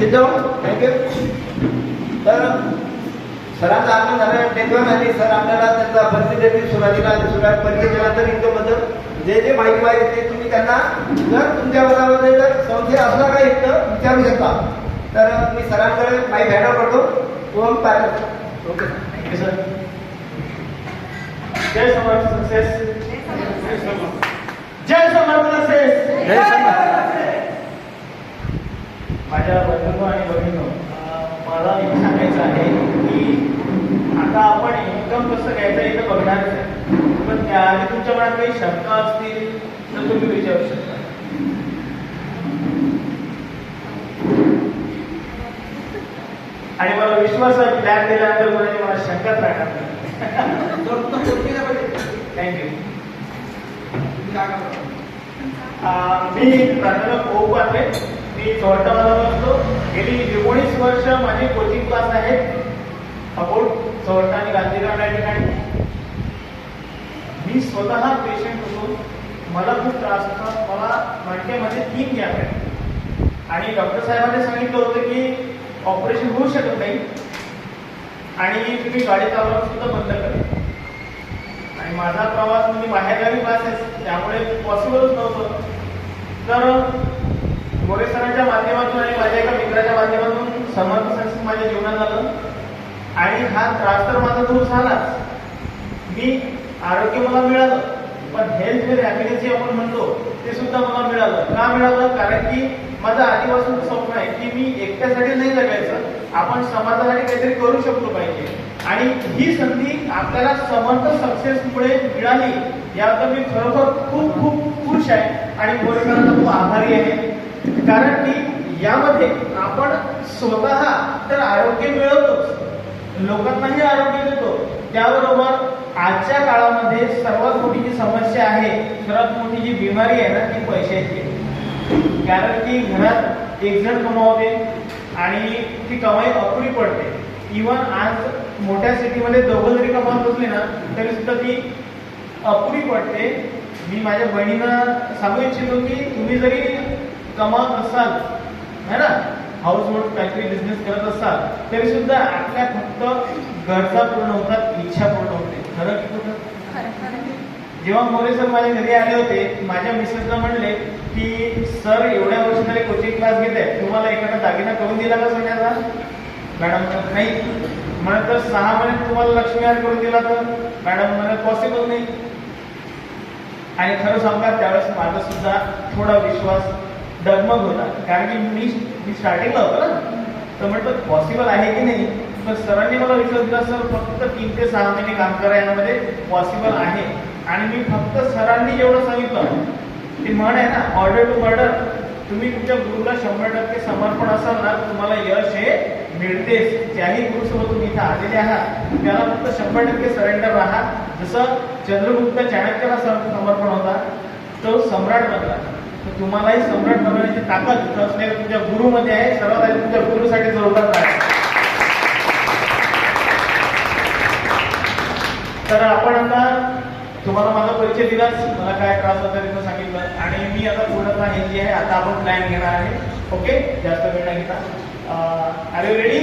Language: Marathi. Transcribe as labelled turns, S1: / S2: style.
S1: सिद्ध थँक्यू. तर सरांचं आगमन झालं टेकवन आणि सर आपल्याला त्यांचा परिचय देतील सुरुवातीला. परिचय दिल्यानंतर इथं जे जे माहिती पाहिजे ते तुम्ही त्यांना जर तुमच्या मनामध्ये जर संशय असला काही इथं विचारू शकता. तर मी सरांकडे माहिती हँड करतो. ओम पाटील. Okay thank you sir.
S2: जय समर्थ सक्सेस. जय समर्थ सक्सेस.
S1: जय समर्थ.
S2: माझ्या बंधूंनो आणि भगिनींनो, मला एक सांगायचं आहे की आता आपण इन्कम कसं घ्यायचं इथं बघणारच आहे. पण त्याआधी तुमच्या मनात काही शंका असतील तर तुम्ही विचारू शकता. आणि मला विश्वास आहे प्लॅन दिल्यानंतर कोणाची मला शंकाच राहणार नाही. थँक्यू. मी प्राध्यापक ओम पाटील. मी चोरटामध्ये असतो. गेली 19 वर्ष माझी कोचिंग क्लास आहे अकोट, चोरटा आणि गांधीग्राम या ठिकाणी. मी स्वतः पेशंट होतो. मला खूप त्रास होता. मला मणक्यामध्ये 3 गॅप आहे आणि डॉक्टर साहेबांनी सांगितलं होतं की ऑपरेशन होऊ शकत नाही आणि तुम्ही गाडी चालवणं सुद्धा बंद करा. आणि माझा प्रवास म्हणजे बाहेरगावी क्लासेस त्यामुळे पॉसिबलच नव्हतं. तर मोरे सरांच्या माध्यमातून आणि माझ्या एका मित्राच्या माध्यमातून समर्थ सक्सेस माझ्या जीवनात आलं आणि हा त्रास तर माझा दूर झालाच. मी आरोग्य मला मिळालं, पण हेल्थ विथ हॅपीनेस जे आपण म्हणतो ते सुद्धा मला मिळालं. का मिळालं? कारण की माझं आधीपासून स्वप्न आहे की मी एकट्यासाठी नाही जगायचं, आपण समाजासाठी काहीतरी करू शकलो पाहिजे. आणि ही संधी आपल्याला समर्थ सक्सेसमुळे मिळाली याबद्दल मी खरोखर खूप खूप खुश आहे आणि मोरेकरांना खूप आभारी आहे. कारण की यामध्ये आपण स्वतः तर आरोग्य मिळवतोच, लोकांनाही आरोग्य देतो. त्याबरोबर आजच्या काळामध्ये सर्वात मोठी जी समस्या आहे, सर्वात मोठी जी बिमारी आहे ना ती पैशाची आहे. कारण की घरात एक जण कमावते आणि ती कमाई अपुरी पडते. इव्हन आज मोठ्या सिटीमध्ये दोघं जरी कमावत असले ना तरी सुद्धा ती अपुरी पडते. मी माझ्या बहिणींना सांगू इच्छितो की तुम्ही जरी कमावत असाल है ना, हाऊस होल्ड काहीतरी बिझनेस करत असाल तरी सुद्धा आपल्या फक्त गरजा पूर्ण होतात, इच्छा पूर्ण होते. खरं की कुठं? जेव्हा मोरे सर माझ्या घरी आले होते, माझ्या मिसेसला म्हणले की सर एवढ्या वर्ष झाले कोचिंग क्लास घेत आहे, तुम्हाला एखादा दागिना करून दिला का सोन्याचा? मॅडम नाही. म्हणत तर 6 महिन्यात तुम्हाला लक्ष्मी हार करून दिला तर? मॅडम म्हणत पॉसिबल नाही. आणि खरं सांगा त्यावेळेस माझा सुद्धा थोडा विश्वास डगमग होता. कारण की मी स्टार्टिंगला होतो ना, तर म्हटलं पॉसिबल आहे की नाही. पण सरांनी मला विश्वास दिला, सर फक्त 3 ते 6 महिने काम करा, यामध्ये पॉसिबल आहे. आणि मी फक्त सरांनी जेवढं सांगितलं ते म्हण आहे ना, ऑर्डर टू मर्डर. तुम्ही तुमच्या गुरुला 100% समर्पण असाल ना तुम्हाला यश हे मिळतेच. ज्याही गुरुसोबत तुम्ही इथे आलेले आहात त्याला फक्त 100% सरेंडर राहा. जसं चंद्रगुप्त चाणक्याला समर्पण होता, तो सम्राट बनला. तर तुम्हालाही सम्राट बनवण्याची ताकद असलेल्या तुमच्या गुरुमध्ये आहे. सर्वात आधी तुमच्या गुरुसाठी जोरदार आहे. तर आपण आता तुम्हाला माझा परिचय दिलाच, मला काय त्रास होता ते सांगितलं आणि मी आता पूर्णतः हेल्दी आहे. आता आपण प्लॅन घेणार आहे. ओके, जास्त वेळ नाही घेता. Are you ready?